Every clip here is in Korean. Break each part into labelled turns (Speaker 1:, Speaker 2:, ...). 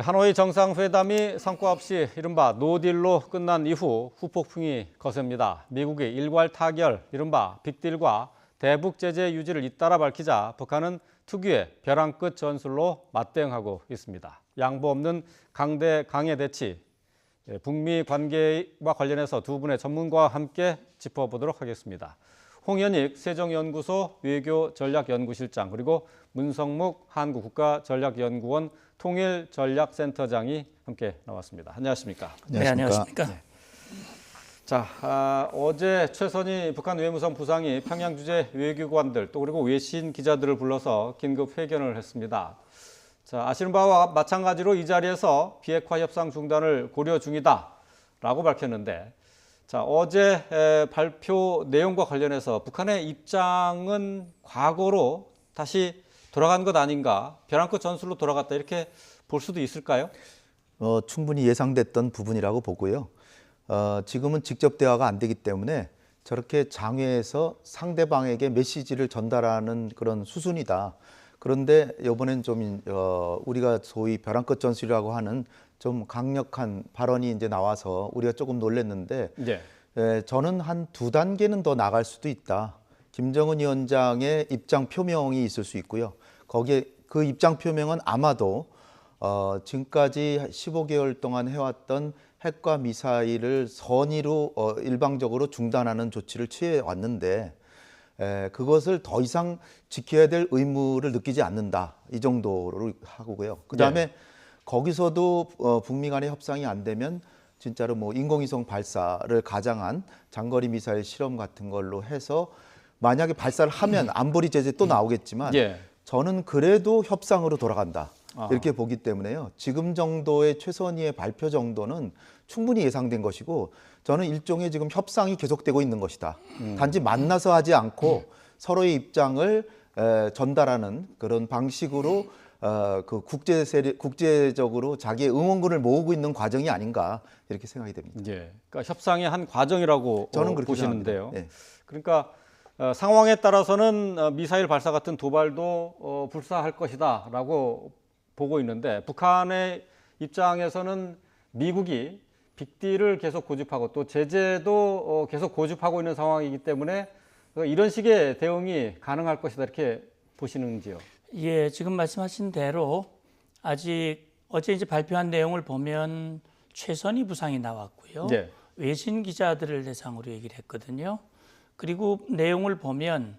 Speaker 1: 하노이 정상회담이 성과 없이 이른바 노딜로 끝난 이후 후폭풍이 거셉니다. 미국이 일괄 타결, 이른바 빅딜과 대북 제재 유지를 잇따라 밝히자 북한은 특유의 벼랑 끝 전술로 맞대응하고 있습니다. 양보 없는 강대 대치, 북미 관계와 관련해서 두 분의 전문가와 함께 짚어보도록 하겠습니다. 홍현익 세종연구소 외교전략연구실장, 그리고 문성묵 한국국가전략연구원 통일전략센터장이 함께 나왔습니다. 안녕하십니까?
Speaker 2: 네, 안녕하십니까?
Speaker 1: 네. 자, 어제 최선희 북한 외무성 부상이 평양 주재 외교관들 또 그리고 외신 기자들을 불러서 긴급 회견을 했습니다. 자, 아시는 바와 마찬가지로 이 자리에서 비핵화 협상 중단을 고려 중이다라고 밝혔는데, 자, 어제 발표 내용과 관련해서 북한의 입장은 과거로 다시 돌아간 것 아닌가, 벼랑 끝 전술로 돌아갔다 이렇게 볼 수도 있을까요?
Speaker 2: 충분히 예상됐던 부분이라고 보고요. 지금은 직접 대화가 안 되기 때문에 저렇게 장외에서 상대방에게 메시지를 전달하는 그런 수순이다. 그런데 이번엔 좀 우리가 소위 벼랑 끝 전술이라고 하는 좀 강력한 발언이 이제 나와서 우리가 조금 놀랐는데,
Speaker 1: 네.
Speaker 2: 저는 한 2단계는 더 나갈 수도 있다. 김정은 위원장의 입장 표명이 있을 수 있고요. 거기에 그 입장 표명은 아마도 지금까지 15개월 동안 해왔던 핵과 미사일을 선의로 일방적으로 중단하는 조치를 취해 왔는데, 그것을 더 이상 지켜야 될 의무를 느끼지 않는다. 이 정도로 하고요. 그다음에 거기서도 북미 간의 협상이 안 되면 진짜로 뭐 인공위성 발사를 가장한 장거리 미사일 실험 같은 걸로 해서 만약에 발사를 하면 안보리 제재 또 나오겠지만, 저는 그래도 협상으로 돌아간다. 이렇게 보기 때문에요. 지금 정도의 최선희의 발표 정도는 충분히 예상된 것이고, 저는 일종의 지금 협상이 계속되고 있는 것이다. 단지 만나서 하지 않고 서로의 입장을 전달하는 그런 방식으로 그 국제적으로 자기의 응원군을 모으고 있는 과정이 아닌가 이렇게 생각이 됩니다.
Speaker 1: 예, 그러니까 협상의 한 과정이라고
Speaker 2: 저는 그렇게
Speaker 1: 보시는데요.
Speaker 2: 네.
Speaker 1: 그러니까 상황에 따라서는 미사일 발사 같은 도발도 불사할 것이다라고 보고 있는데, 북한의 입장에서는 미국이 빅딜을 계속 고집하고 또 제재도 계속 고집하고 있는 상황이기 때문에 이런 식의 대응이 가능할 것이다 이렇게 보시는지요?
Speaker 3: 예, 지금 말씀하신 대로 아직 어제 이제 발표한 내용을 보면 최선희 부상이 나왔고요.
Speaker 1: 네.
Speaker 3: 외신 기자들을 대상으로 얘기를 했거든요. 그리고 내용을 보면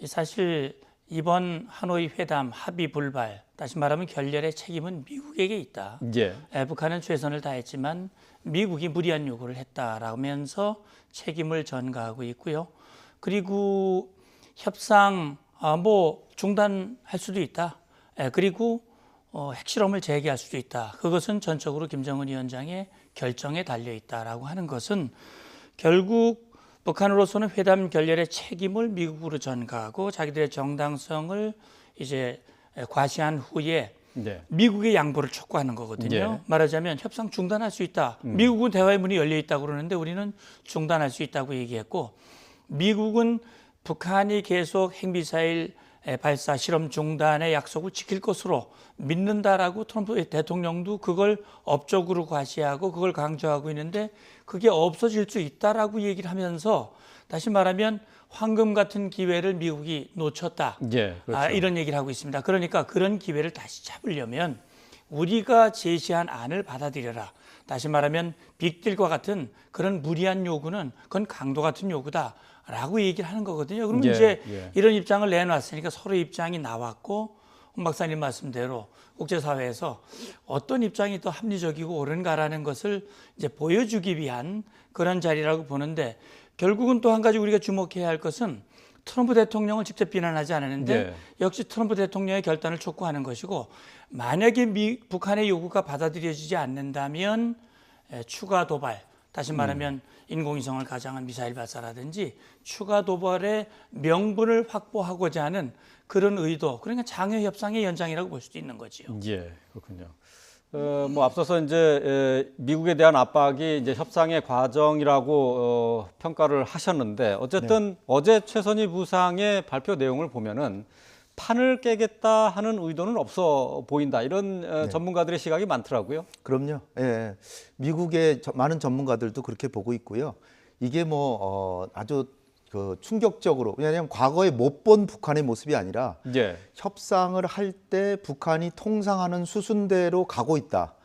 Speaker 3: 사실 이번 하노이 회담 합의 불발, 다시 말하면 결렬의 책임은 미국에게 있다. 북한은 최선을 다했지만 미국이 무리한 요구를 했다라면서 책임을 전가하고 있고요. 그리고 협상 뭐 중단할 수도 있다. 그리고 핵실험을 재개할 수도 있다. 그것은 전적으로 김정은 위원장의 결정에 달려 있다라고 하는 것은 결국 북한으로서는 회담 결렬의 책임을 미국으로 전가하고 자기들의 정당성을 이제 과시한 후에 미국의 양보를 촉구하는 거거든요. 말하자면 협상 중단할 수 있다. 미국은 대화의 문이 열려 있다고 그러는데 우리는 중단할 수 있다고 얘기했고, 미국은 북한이 계속 핵미사일 발사 실험 중단의 약속을 지킬 것으로 믿는다라고 트럼프 대통령도 그걸 업적으로 과시하고 그걸 강조하고 있는데, 그게 없어질 수 있다라고 얘기를 하면서 다시 말하면 황금 같은 기회를 미국이 놓쳤다. 그렇죠. 이런 얘기를 하고 있습니다. 그러니까 그런 기회를 다시 잡으려면 우리가 제시한 안을 받아들여라. 다시 말하면 빅딜과 같은 그런 무리한 요구는 그건 강도 같은 요구다. 라고 얘기를 하는 거거든요. 그러면 이제 이런 입장을 내놨으니까 서로 입장이 나왔고, 홍 박사님 말씀대로 국제사회에서 어떤 입장이 더 합리적이고 옳은가라는 것을 이제 보여주기 위한 그런 자리라고 보는데, 결국은 또 한 가지 우리가 주목해야 할 것은 트럼프 대통령을 직접 비난하지 않았는데 역시 트럼프 대통령의 결단을 촉구하는 것이고, 만약에 북한의 요구가 받아들여지지 않는다면 추가 도발, 다시 말하면 인공위성을 가장한 미사일 발사라든지 추가 도발의 명분을 확보하고자 하는 그런 의도, 그러니까 장외 협상의 연장이라고 볼 수도 있는 거지요.
Speaker 1: 그렇군요. 뭐 앞서서 이제 미국에 대한 압박이 이제 협상의 과정이라고 평가를 하셨는데, 어쨌든 어제 최선희 부상의 발표 내용을 보면은 판을 깨겠다 하는 의도는 없어 보인다. 이런 전문가들의 시각이 많더라고요.
Speaker 2: 그럼요. 예. 미국의 많은 전문가들도 그렇게 보고 있고요. 이게 뭐 아주 그 충격적으로, 왜냐하면 과거에 못 본 북한의 모습이 아니라
Speaker 1: 예.
Speaker 2: 협상을 할 때 북한이 통상하는 수순대로 가고 있다.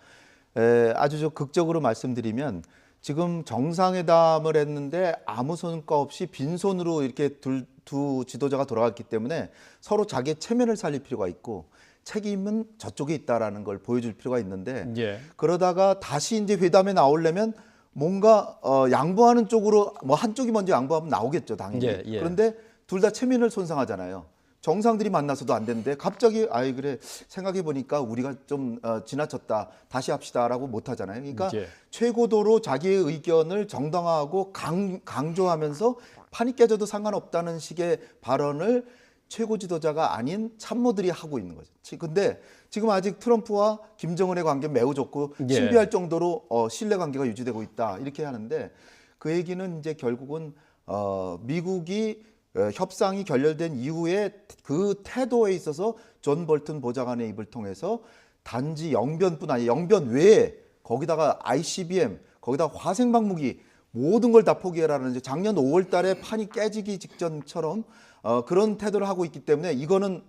Speaker 2: 아주 저 극적으로 말씀드리면 지금 정상회담을 했는데 아무 성과 없이 빈손으로 이렇게 두 지도자가 돌아갔기 때문에 서로 자기의 체면을 살릴 필요가 있고 책임은 저쪽에 있다라는 걸 보여줄 필요가 있는데
Speaker 1: 예.
Speaker 2: 그러다가 다시 이제 회담에 나오려면 뭔가 양보하는 쪽으로 뭐 한쪽이 먼저 양보하면 나오겠죠, 당연히.
Speaker 1: 예, 예.
Speaker 2: 그런데 둘 다 체면을 손상하잖아요. 정상들이 만나서도 안 되는데 갑자기 아이 그래 생각해 보니까 우리가 좀 지나쳤다 다시 합시다라고 못 하잖아요. 그러니까
Speaker 1: 예.
Speaker 2: 최고도로 자기의 의견을 정당화하고 강조하면서 판이 깨져도 상관없다는 식의 발언을 최고 지도자가 아닌 참모들이 하고 있는 거죠. 근데 지금 아직 트럼프와 김정은의 관계 매우 좋고
Speaker 1: 예.
Speaker 2: 신비할 정도로 신뢰 관계가 유지되고 있다 이렇게 하는데 그 얘기는 이제 결국은 미국이 협상이 결렬된 이후에 그 태도에 있어서 존 볼튼 보좌관의 입을 통해서 단지 영변뿐 아니라 영변 외에 거기다가 ICBM 거기다 화생방 무기 모든 걸 다 포기해라는 이제 작년 5월 달에 판이 깨지기 직전처럼 그런 태도를 하고 있기 때문에 이거는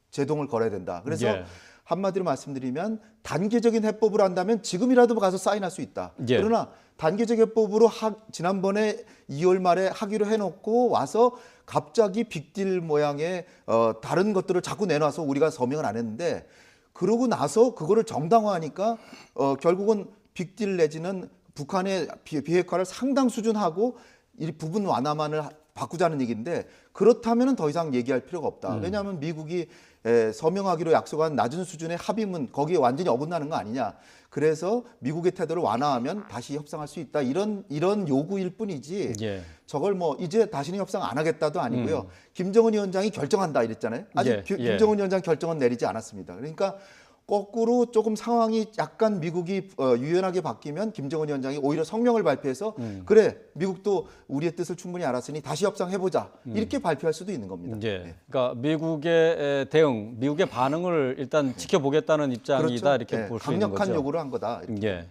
Speaker 2: 제동을 걸어야 된다. 그래서
Speaker 1: 예.
Speaker 2: 한마디로 말씀드리면 단계적인 해법을 한다면 지금이라도 가서 사인할 수 있다.
Speaker 1: 예.
Speaker 2: 그러나 단계적 해법으로 지난번에 2월 말에 하기로 해놓고 와서 갑자기 빅딜 모양의 다른 것들을 자꾸 내놔서 우리가 서명을 안 했는데 그러고 나서 그거를 정당화하니까 결국은 빅딜 내지는 북한의 비핵화를 상당 수준 하고 이 부분 완화만을 바꾸자는 얘기인데 그렇다면 더 이상 얘기할 필요가 없다. 왜냐하면 미국이 서명하기로 약속한 낮은 수준의 합의문 거기에 완전히 어긋나는 거 아니냐. 그래서 미국의 태도를 완화하면 다시 협상할 수 있다. 이런 요구일 뿐이지.
Speaker 1: 예.
Speaker 2: 저걸 뭐 이제 다시는 협상 안 하겠다도 아니고요. 김정은 위원장이 결정한다 이랬잖아요. 아직
Speaker 1: 예, 예.
Speaker 2: 김정은 위원장 결정은 내리지 않았습니다. 그러니까 거꾸로 조금 상황이 약간 미국이 유연하게 바뀌면 김정은 위원장이 오히려 성명을 발표해서 그래 미국도 우리의 뜻을 충분히 알았으니 다시 협상해보자 이렇게 발표할 수도 있는 겁니다.
Speaker 1: 예.
Speaker 2: 네.
Speaker 1: 그러니까 미국의 대응, 미국의 반응을 일단 지켜보겠다는 입장이다
Speaker 2: 그렇죠.
Speaker 1: 이렇게
Speaker 2: 네,
Speaker 1: 볼 수 있는 거죠.
Speaker 2: 강력한 요구를 한 거다. 이렇게.
Speaker 1: 예.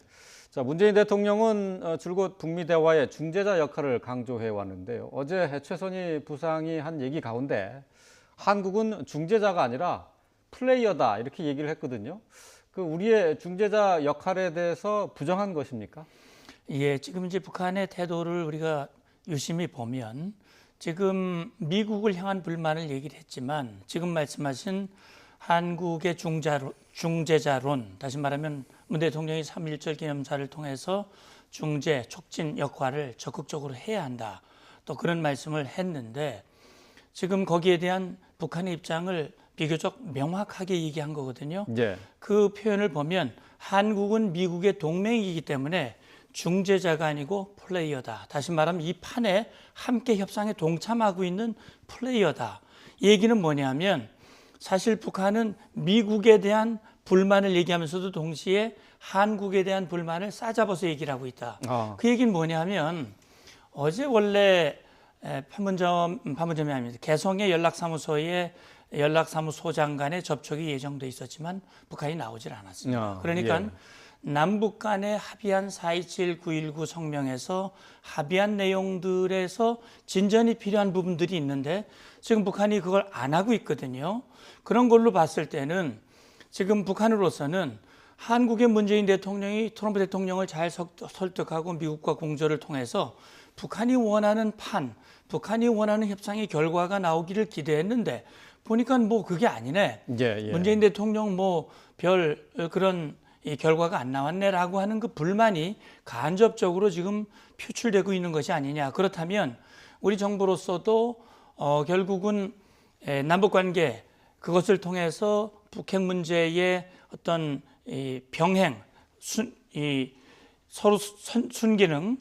Speaker 1: 자, 문재인 대통령은 줄곧 북미 대화의 중재자 역할을 강조해 왔는데요. 어제 최선희 부상이 한 얘기 가운데 한국은 중재자가 아니라 플레이어다 이렇게 얘기를 했거든요. 그 우리의 중재자 역할에 대해서 부정한 것입니까?
Speaker 3: 예, 지금 이제 북한의 태도를 우리가 유심히 보면 지금 미국을 향한 불만을 얘기를 했지만 지금 말씀하신 한국의 중재자론, 다시 말하면 문 대통령이 3.1절 기념사를 통해서 중재, 촉진 역할을 적극적으로 해야 한다. 또 그런 말씀을 했는데 지금 거기에 대한 북한의 입장을 비교적 명확하게 얘기한 거거든요.
Speaker 1: 예.
Speaker 3: 그 표현을 보면 한국은 미국의 동맹이기 때문에 중재자가 아니고 플레이어다. 다시 말하면 이 판에 함께 협상에 동참하고 있는 플레이어다. 얘기는 뭐냐면 사실 북한은 미국에 대한 불만을 얘기하면서도 동시에 한국에 대한 불만을 싸잡아서 얘기를 하고 있다. 그 얘기는 뭐냐면 어제 원래 판문점이 아닙니다. 개성의 연락사무소에 연락사무소장 간의 접촉이 예정돼 있었지만 북한이 나오질 않았습니다. 그러니까
Speaker 1: 예.
Speaker 3: 남북 간에 합의한 4.27, 9.19 성명에서 합의한 내용들에서 진전이 필요한 부분들이 있는데 지금 북한이 그걸 안 하고 있거든요. 그런 걸로 봤을 때는 지금 북한으로서는 한국의 문재인 대통령이 트럼프 대통령을 잘 설득하고 미국과 공조를 통해서 북한이 원하는 판, 북한이 원하는 협상의 결과가 나오기를 기대했는데 보니까 뭐 그게 아니네.
Speaker 1: 예.
Speaker 3: 문재인 대통령 뭐 별 그런 이 결과가 안 나왔네라고 하는 그 불만이 간접적으로 지금 표출되고 있는 것이 아니냐. 그렇다면 우리 정부로서도 결국은 남북 관계 그것을 통해서 북핵 문제의 어떤 이 병행, 서로 순기능,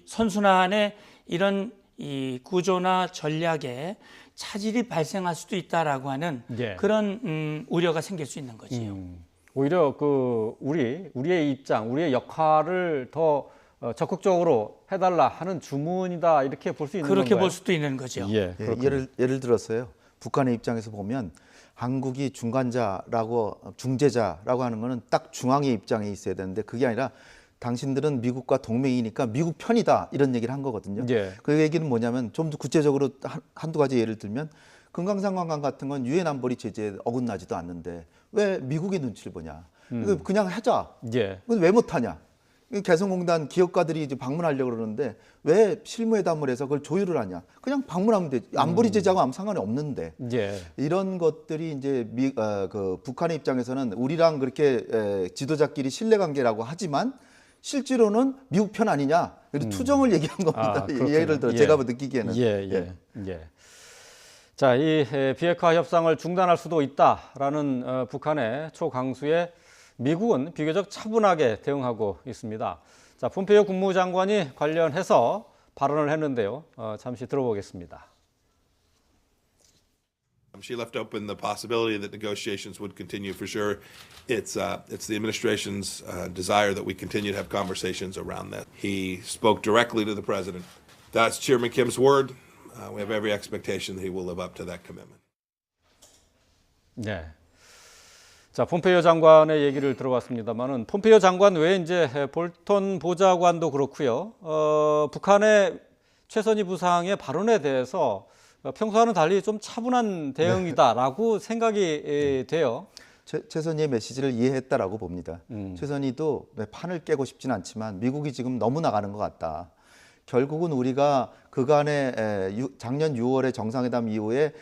Speaker 3: 선순환의 이런 이 구조나 전략에 차질이 발생할 수도 있다라고 하는
Speaker 1: 예.
Speaker 3: 그런 우려가 생길 수 있는 거지요.
Speaker 1: 오히려 그 우리의 입장, 우리의 역할을 더 적극적으로 해달라 하는 주문이다 이렇게 볼 수 있는
Speaker 3: 그렇게
Speaker 1: 건가요?
Speaker 3: 볼 수도 있는 거죠.
Speaker 1: 예.
Speaker 2: 예, 예를 들어서요. 북한의 입장에서 보면 한국이 중재자라고 하는 거는 딱 중앙의 입장에 있어야 되는데 그게 아니라 당신들은 미국과 동맹이니까 미국 편이다 이런 얘기를 한 거거든요.
Speaker 1: 예.
Speaker 2: 그 얘기는 뭐냐면 좀 더 구체적으로 한두 가지 예를 들면 금강산 관광 같은 건 유엔 안보리 제재에 어긋나지도 않는데 왜 미국의 눈치를 보냐. 그냥 하자.
Speaker 1: 예.
Speaker 2: 그건 왜 못하냐. 개성공단 기업가들이 이제 방문하려고 그러는데 왜 실무회담을 해서 그걸 조율을 하냐. 그냥 방문하면 되지. 안보리 제재하고 아무 상관이 없는데.
Speaker 1: 예.
Speaker 2: 이런 것들이 이제 북한의 입장에서는 우리랑 그렇게 지도자끼리 신뢰관계라고 하지만 실제로는 미국 편 아니냐. 투정을 얘기한 겁니다. 예를 들어 제가 느끼기에는.
Speaker 1: 예. 자, 이 비핵화 협상을 중단할 수도 있다라는 북한의 초강수에 미국은 비교적 차분하게 대응하고 있습니다. 자, 폼페이오 국무장관이 관련해서 발언을 했는데요. 잠시 들어보겠습니다.
Speaker 4: She left open the possibility that negotiations would continue for sure. It's the administration's desire that we continue to have conversations around that. He spoke directly to the president. That's Chairman Kim's word. We have every expectation that he will live up to that commitment.
Speaker 1: 네. 자, 폼페이오 장관의 얘기를 들어봤습니다만은 폼페이오 장관 외에 이제 볼턴 보좌관도 그렇고요. 북한의 최선희 부상의 발언에 대해서 평소와는 달리 좀 차분한 대응이다라고 생각이 돼요.
Speaker 2: 최선희의 메시지를 이해했다라고 봅니다. 최선희도 판을 깨고 싶진 않지만 미국이 지금 너무 나가는 것 같다. 결국은 우리가 그간의 작년 6월의 정상회담 이후에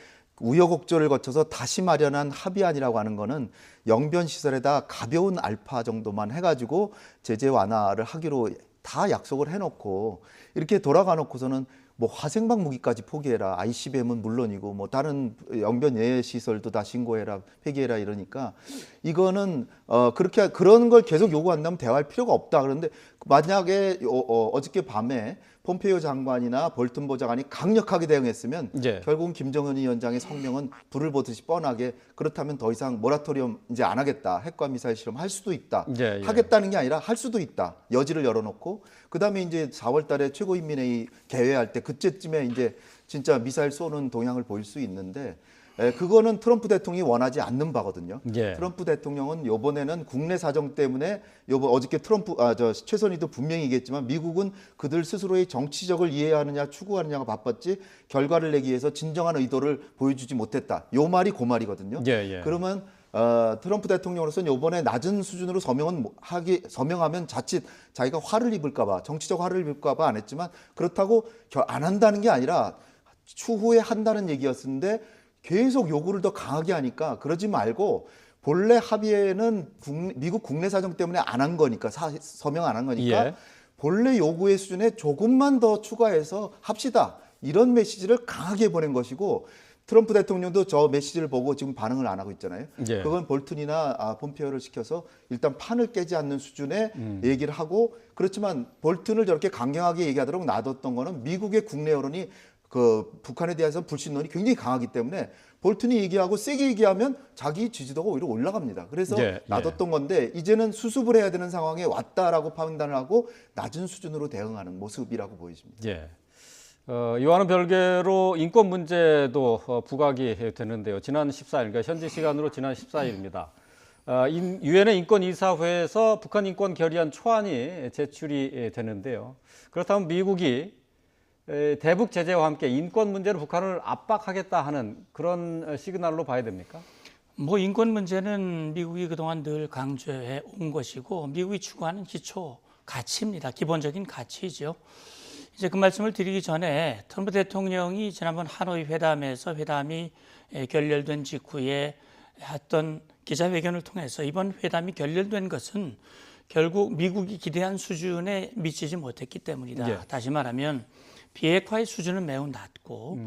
Speaker 2: 우여곡절을 거쳐서 다시 마련한 합의안이라고 하는 거는 영변 시설에다 가벼운 알파 정도만 해가지고 제재 완화를 하기로 다 약속을 해놓고 이렇게 돌아가 놓고서는 뭐 화생방 무기까지 포기해라, ICBM은 물론이고 뭐 다른 영변 예외 시설도 다 신고해라, 폐기해라 이러니까 이거는 그렇게 그런 걸 계속 요구한다면 대화할 필요가 없다. 그런데 만약에 어저께 밤에 폼페이오 장관이나 볼튼 보좌관이 강력하게 대응했으면 결국은 김정은 위원장의 성명은 불을 보듯이 뻔하게 그렇다면 더 이상 모라토리엄 이제 안 하겠다. 핵과 미사일 실험 할 수도 있다. 하겠다는 게 아니라 할 수도 있다. 여지를 열어놓고 그다음에 이제 4월 달에 최고인민회의 개회할 때 그때쯤에 이제 진짜 미사일 쏘는 동향을 보일 수 있는데 그거는 트럼프 대통령이 원하지 않는 바거든요. 트럼프 대통령은 이번에는 국내 사정 때문에 어저께 최선희도 분명히 얘기했지만 미국은 그들 스스로의 정치적을 이해하느냐 추구하느냐가 바빴지 결과를 내기 위해서 진정한 의도를 보여주지 못했다. 요 말이 그 말이거든요. 그러면 트럼프 대통령으로서는 이번에 낮은 수준으로 서명하면 자칫 자기가 화를 입을까봐 정치적 화를 입을까봐 안 했지만 그렇다고 안 한다는 게 아니라 추후에 한다는 얘기였는데 계속 요구를 더 강하게 하니까 그러지 말고 본래 합의에는 미국 국내 사정 때문에 안 한 거니까 서명 안 한 거니까 본래 요구의 수준에 조금만 더 추가해서 합시다. 이런 메시지를 강하게 보낸 것이고 트럼프 대통령도 저 메시지를 보고 지금 반응을 안 하고 있잖아요. 그건 볼튼이나 폼페이오를 시켜서 일단 판을 깨지 않는 수준의 얘기를 하고 그렇지만 볼튼을 저렇게 강경하게 얘기하도록 놔뒀던 거는 미국의 국내 여론이 북한에 대해서 불신론이 굉장히 강하기 때문에 볼튼이 얘기하고 세게 얘기하면 자기 지지도가 오히려 올라갑니다. 그래서 놔뒀던 건데 이제는 수습을 해야 되는 상황에 왔다라고 판단을 하고 낮은 수준으로 대응하는 모습이라고 보여집니다.
Speaker 1: 이와는 별개로 인권 문제도 부각이 되는데요. 지난 14일, 그러니까 현지 시간으로 지난 14일입니다. 유엔의 인권이사회에서 북한 인권 결의안 초안이 제출이 되는데요. 그렇다면 미국이 대북 제재와 함께 인권 문제로 북한을 압박하겠다 하는 그런 시그널로 봐야 됩니까?
Speaker 3: 뭐 인권 문제는 미국이 그동안 늘 강조해 온 것이고 미국이 추구하는 기초 가치입니다. 기본적인 가치죠. 이제 그 말씀을 드리기 전에 트럼프 대통령이 지난번 하노이 회담에서 회담이 결렬된 직후에 했던 기자회견을 통해서 이번 회담이 결렬된 것은 결국 미국이 기대한 수준에 미치지 못했기 때문이다. 다시 말하면 비핵화의 수준은 매우 낮고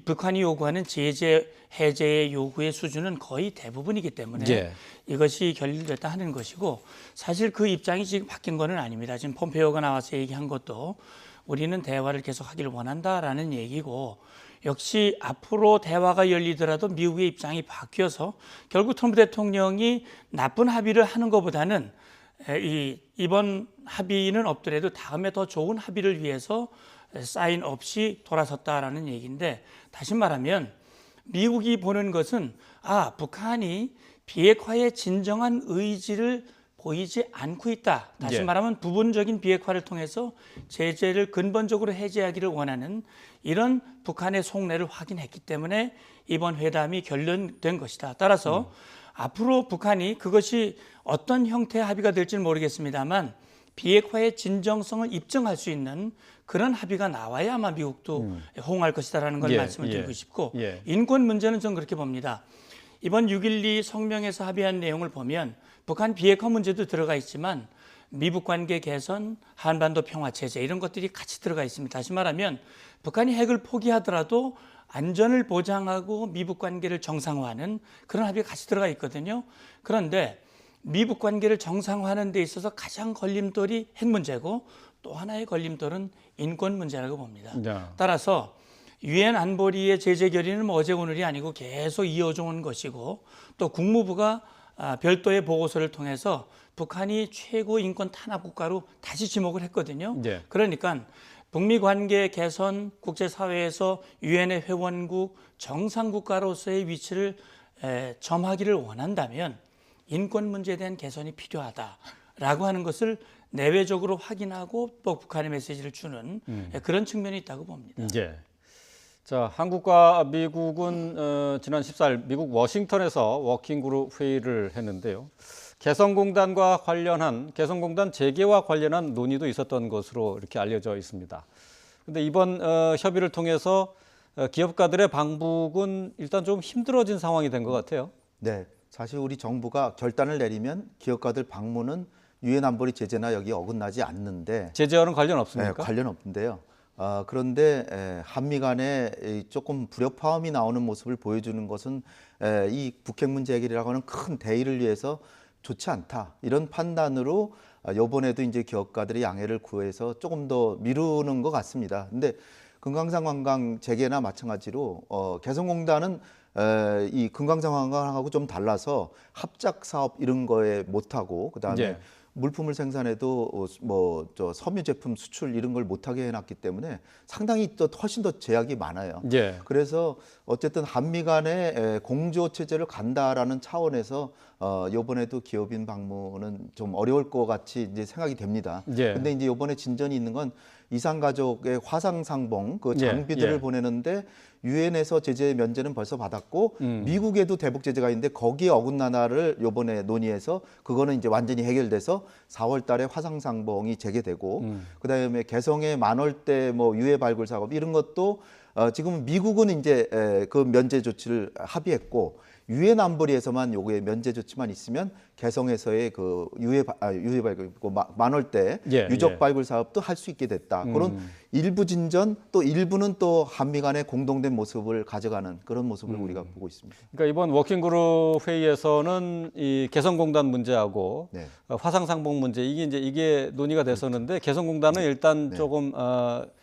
Speaker 3: 북한이 요구하는 제재 해제의 요구의 수준은 거의 대부분이기 때문에 이것이 결렬됐다 하는 것이고 사실 그 입장이 지금 바뀐 것은 아닙니다. 지금 폼페이오가 나와서 얘기한 것도 우리는 대화를 계속하기를 원한다라는 얘기고 역시 앞으로 대화가 열리더라도 미국의 입장이 바뀌어서 결국 트럼프 대통령이 나쁜 합의를 하는 것보다는 이번 합의는 없더라도 다음에 더 좋은 합의를 위해서 사인 없이 돌아섰다라는 얘기인데 다시 말하면 미국이 보는 것은 북한이 비핵화의 진정한 의지를 보이지 않고 있다. 다시
Speaker 1: 예.
Speaker 3: 말하면 부분적인 비핵화를 통해서 제재를 근본적으로 해제하기를 원하는 이런 북한의 속내를 확인했기 때문에 이번 회담이 결론된 것이다. 따라서 앞으로 북한이 그것이 어떤 형태의 합의가 될지는 모르겠습니다만 비핵화의 진정성을 입증할 수 있는 그런 합의가 나와야 아마 미국도 호응할 것이다라는 걸
Speaker 1: 예,
Speaker 3: 말씀을
Speaker 1: 예.
Speaker 3: 드리고 싶고
Speaker 1: 예.
Speaker 3: 인권 문제는 전 그렇게 봅니다. 이번 6.12 성명에서 합의한 내용을 보면 북한 비핵화 문제도 들어가 있지만 미북 관계 개선, 한반도 평화 체제 이런 것들이 같이 들어가 있습니다. 다시 말하면 북한이 핵을 포기하더라도 안전을 보장하고 미북 관계를 정상화하는 그런 합의가 같이 들어가 있거든요. 그런데 미북 관계를 정상화하는 데 있어서 가장 걸림돌이 핵 문제고 또 하나의 걸림돌은 인권 문제라고 봅니다.
Speaker 1: 야.
Speaker 3: 따라서 유엔 안보리의 제재 결의는 어제 오늘이 아니고 계속 이어져 온 것이고 또 국무부가 별도의 보고서를 통해서 북한이 최고 인권 탄압 국가로 다시 지목을 했거든요.
Speaker 1: 예.
Speaker 3: 그러니까 북미 관계 개선, 국제사회에서 유엔의 회원국, 정상국가로서의 위치를 점하기를 원한다면 인권 문제에 대한 개선이 필요하다라고 하는 것을 내외적으로 확인하고 또 북한의 메시지를 주는 그런 측면이 있다고 봅니다.
Speaker 1: 예. 자, 한국과 미국은 지난 14일 미국 워싱턴에서 워킹그룹 회의를 했는데요. 개성공단과 관련한 개성공단 재개와 관련한 논의도 있었던 것으로 이렇게 알려져 있습니다. 그런데 이번 협의를 통해서 기업가들의 방북은 일단 좀 힘들어진 상황이 된 것 같아요.
Speaker 2: 네, 사실 우리 정부가 결단을 내리면 기업가들 방문은 유엔 안보리 제재나 여기 어긋나지 않는데
Speaker 1: 제재와는 관련
Speaker 2: 네,
Speaker 1: 없습니까?
Speaker 2: 관련 없는데요. 그런데 한미 간에 조금 불협화음이 나오는 모습을 보여주는 것은 이 북핵 문제 해결이라고 하는 큰 대의를 위해서 좋지 않다. 이런 판단으로 이번에도 이제 기업가들이 양해를 구해서 조금 더 미루는 것 같습니다. 근데 금강산 관광 재개나 마찬가지로 개성공단은 이 금강산 관광하고 좀 달라서 합작 사업 이런 거에 못하고 그다음에
Speaker 1: 예.
Speaker 2: 물품을 생산해도 섬유 제품 수출 이런 걸 못하게 해놨기 때문에 상당히 또 훨씬 더 제약이 많아요.
Speaker 1: 예.
Speaker 2: 그래서 어쨌든 한미 간의 공조 체제를 간다라는 차원에서 이번에도 기업인 방문은 좀 어려울 것 같이 이제 생각이 됩니다.
Speaker 1: 예.
Speaker 2: 근데 이제 이번에 진전이 있는 건 이산가족의 화상상봉 그 장비들을
Speaker 1: 예.
Speaker 2: 보내는데 유엔에서 제재 면제는 벌써 받았고 미국에도 대북 제재가 있는데 거기에 어긋나나를 이번에 논의해서 그거는 이제 완전히 해결돼서 4월 달에 화상상봉이 재개되고 그다음에 개성의 만월대 뭐 유해 발굴 작업 이런 것도 지금 미국은 이제 그 면제 조치를 합의했고 유엔 안보리에서만 요구의 면제 조치만 있으면 개성에서의 그 유해 발굴 만월대
Speaker 1: 예,
Speaker 2: 유적
Speaker 1: 예.
Speaker 2: 발굴 사업도 할 수 있게 됐다. 그런 일부 진전 또 일부는 또 한미 간의 공동된 모습을 가져가는 그런 모습을 우리가 보고 있습니다.
Speaker 1: 그러니까 이번 워킹그룹 회의에서는 이 개성공단 문제하고
Speaker 2: 네.
Speaker 1: 화상상봉 문제 이게 논의가 됐었는데 개성공단은 일단 조금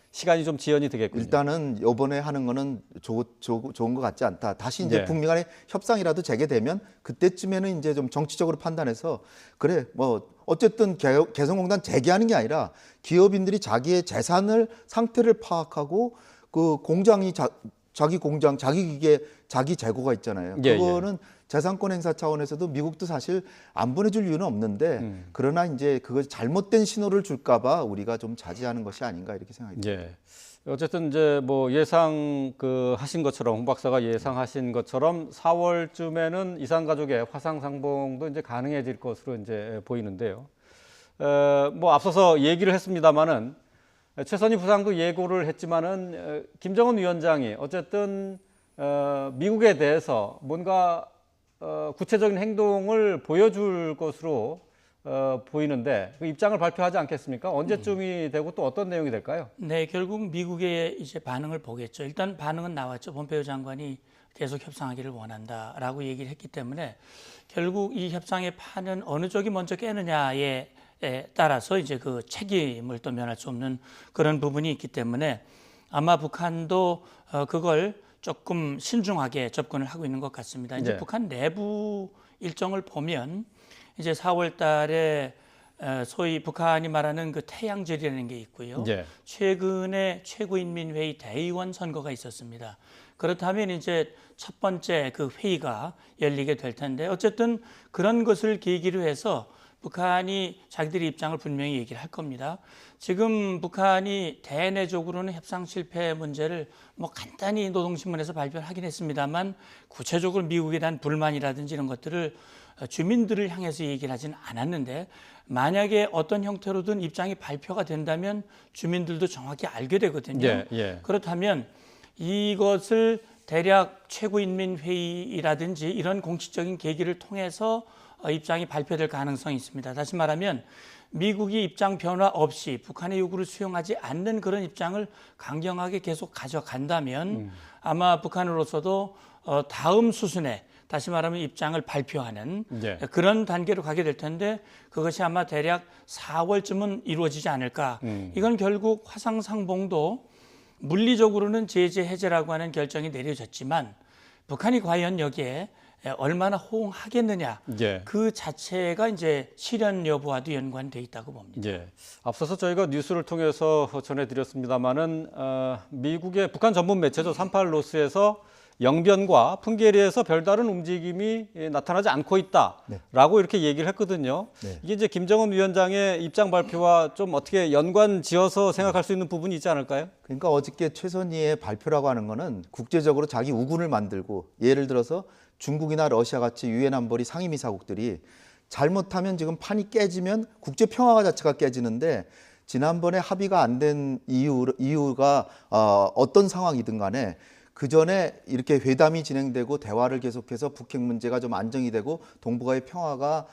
Speaker 1: 시간이 좀 지연이 되겠군요.
Speaker 2: 일단은 이번에 하는 거는 좋은 것 같지 않다. 다시 이제
Speaker 1: 네.
Speaker 2: 북미 간의 협상이라도 재개되면 그때쯤에는 이제 좀 정치적으로 판단해서 그래 뭐 어쨌든 개성공단 재개하는 게 아니라 기업인들이 자기의 재산을 상태를 파악하고 그 공장이 자기 공장, 자기 기계, 자기 재고가 있잖아요.
Speaker 1: 예,
Speaker 2: 그거는 재산권 행사 차원에서도 미국도 사실 안 보내줄 이유는 없는데 그러나 이제 그것이 잘못된 신호를 줄까봐 우리가 좀 자제하는 것이 아닌가 이렇게 생각합니다.
Speaker 1: 예. 어쨌든 이제 뭐 예상 하신 것처럼 홍 박사가 예상하신 것처럼 4월쯤에는 이산가족의 화상상봉도 이제 가능해질 것으로 이제 보이는데요. 뭐 앞서서 얘기를 했습니다마는 최선희 부상도 예고를 했지만은 김정은 위원장이 어쨌든 미국에 대해서 뭔가 구체적인 행동을 보여줄 것으로 보이는데 그 입장을 발표하지 않겠습니까? 언제쯤이 되고 또 어떤 내용이 될까요?
Speaker 3: 네, 결국 미국의 이제 반응을 보겠죠. 일단 반응은 나왔죠. 폼페이오 장관이 계속 협상하기를 원한다라고 얘기를 했기 때문에 결국 이 협상의 판은 어느 쪽이 먼저 깨느냐에 따라서 이제 그 책임을 또 면할 수 없는 그런 부분이 있기 때문에 아마 북한도 그걸 조금 신중하게 접근을 하고 있는 것 같습니다. 이제
Speaker 1: 네.
Speaker 3: 북한 내부 일정을 보면 이제 4월 달에 소위 북한이 말하는 그 태양절이라는 게 있고요.
Speaker 1: 예.
Speaker 3: 최근에 최고인민회의 대의원 선거가 있었습니다. 그렇다면 이제 첫 번째 그 회의가 열리게 될 텐데 어쨌든 그런 것을 계기로 해서 북한이 자기들의 입장을 분명히 얘기를 할 겁니다. 지금 북한이 대내적으로는 협상 실패 문제를 뭐 간단히 노동신문에서 발표를 하긴 했습니다만 구체적으로 미국에 대한 불만이라든지 이런 것들을 주민들을 향해서 얘기를 하지는 않았는데 만약에 어떤 형태로든 입장이 발표가 된다면 주민들도 정확히 알게 되거든요.
Speaker 1: 예, 예.
Speaker 3: 그렇다면 이것을 대략 최고인민회의라든지 이런 공식적인 계기를 통해서 입장이 발표될 가능성이 있습니다. 다시 말하면 미국이 입장 변화 없이 북한의 요구를 수용하지 않는 그런 입장을 강경하게 계속 가져간다면 아마 북한으로서도 다음 수순에 다시 말하면 입장을 발표하는
Speaker 1: 예.
Speaker 3: 그런 단계로 가게 될 텐데 그것이 아마 대략 4월쯤은 이루어지지 않을까. 이건 결국 화상상봉도 물리적으로는 제재 해제라고 하는 결정이 내려졌지만 북한이 과연 여기에 얼마나 호응하겠느냐.
Speaker 1: 예.
Speaker 3: 그 자체가 이제 실현 여부와도 연관돼 있다고 봅니다.
Speaker 1: 예. 앞서서 저희가 뉴스를 통해서 전해드렸습니다마는 미국의 북한 전문 매체죠 38노스에서 영변과 풍계리에서 별다른 움직임이 나타나지 않고 있다라고 이렇게 얘기를 했거든요.
Speaker 2: 네.
Speaker 1: 이게 이제 김정은 위원장의 입장 발표와 좀 어떻게 연관지어서 생각할 수 있는 부분이 있지 않을까요?
Speaker 2: 그러니까 어저께 최선희의 발표라고 하는 거는 국제적으로 자기 우군을 만들고 예를 들어서 중국이나 러시아 같이 유엔 안보리 상임이사국들이 잘못하면 지금 판이 깨지면 국제 평화 자체가 깨지는데 지난번에 합의가 안 된 이유가 어떤 상황이든 간에 그 전에 이렇게 회담이 진행되고 대화를 계속해서 북핵 문제가 좀 안정이 되고 동북아의 평화가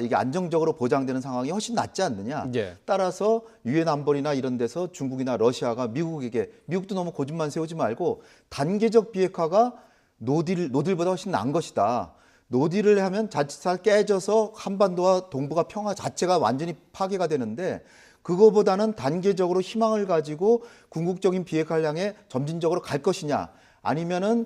Speaker 2: 이게 안정적으로 보장되는 상황이 훨씬 낫지 않느냐.
Speaker 1: 예.
Speaker 2: 따라서 유엔 안보리나 이런 데서 중국이나 러시아가 미국에게 미국도 너무 고집만 세우지 말고 단계적 비핵화가 노딜보다 훨씬 나은 것이다. 노딜을 하면 자칫 깨져서 한반도와 동북아 평화 자체가 완전히 파괴가 되는데 그거보다는 단계적으로 희망을 가지고 궁극적인 비핵화를 향해 점진적으로 갈 것이냐 아니면은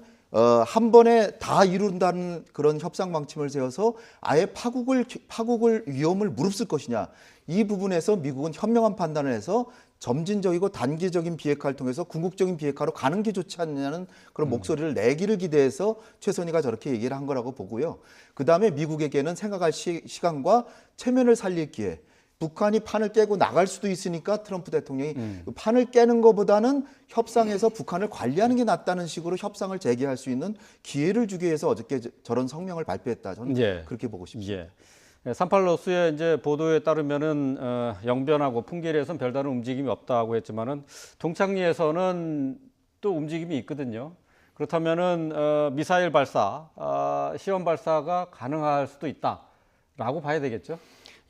Speaker 2: 한 번에 다 이룬다는 그런 협상 방침을 세워서 아예 파국을 위험을 무릅쓸 것이냐 이 부분에서 미국은 현명한 판단을 해서 점진적이고 단계적인 비핵화를 통해서 궁극적인 비핵화로 가는 게 좋지 않느냐는 그런 목소리를 내기를 기대해서 최선희가 저렇게 얘기를 한 거라고 보고요. 그다음에 미국에게는 생각할 시간과 체면을 살릴 기회. 북한이 판을 깨고 나갈 수도 있으니까 트럼프 대통령이 판을 깨는 것보다는 협상에서 북한을 관리하는 게 낫다는 식으로 협상을 재개할 수 있는 기회를 주기 위해서 어저께 저런 성명을 발표했다. 저는
Speaker 1: 예.
Speaker 2: 그렇게 보고 싶습니다.
Speaker 1: 예. 38노스의 이제 보도에 따르면은 영변하고 풍계리에서는 별다른 움직임이 없다고 했지만은 동창리에서는 또 움직임이 있거든요. 그렇다면은 미사일 발사, 시험 발사가 가능할 수도 있다라고 봐야 되겠죠.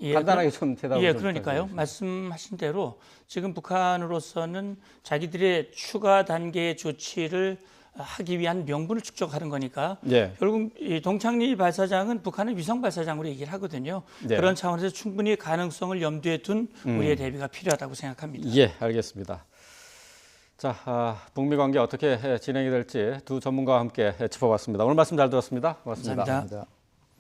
Speaker 1: 간단하게 좀 대답을 좀
Speaker 3: 그러니까요.
Speaker 1: 부탁드리겠습니다.
Speaker 3: 말씀하신 대로 지금 북한으로서는 자기들의 추가 단계의 조치를 하기 위한 명분을 축적하는 거니까
Speaker 1: 예.
Speaker 3: 결국 이 동창리 발사장은 북한의 위성 발사장으로 얘기를 하거든요.
Speaker 1: 네.
Speaker 3: 그런 차원에서 충분히 가능성을 염두에 둔 우리의 대비가 필요하다고 생각합니다.
Speaker 1: 예, 알겠습니다. 자, 북미 관계 어떻게 진행이 될지 두 전문가와 함께 짚어봤습니다. 오늘 말씀 잘 들었습니다. 고맙습니다.
Speaker 3: 감사합니다.
Speaker 2: 감사합니다.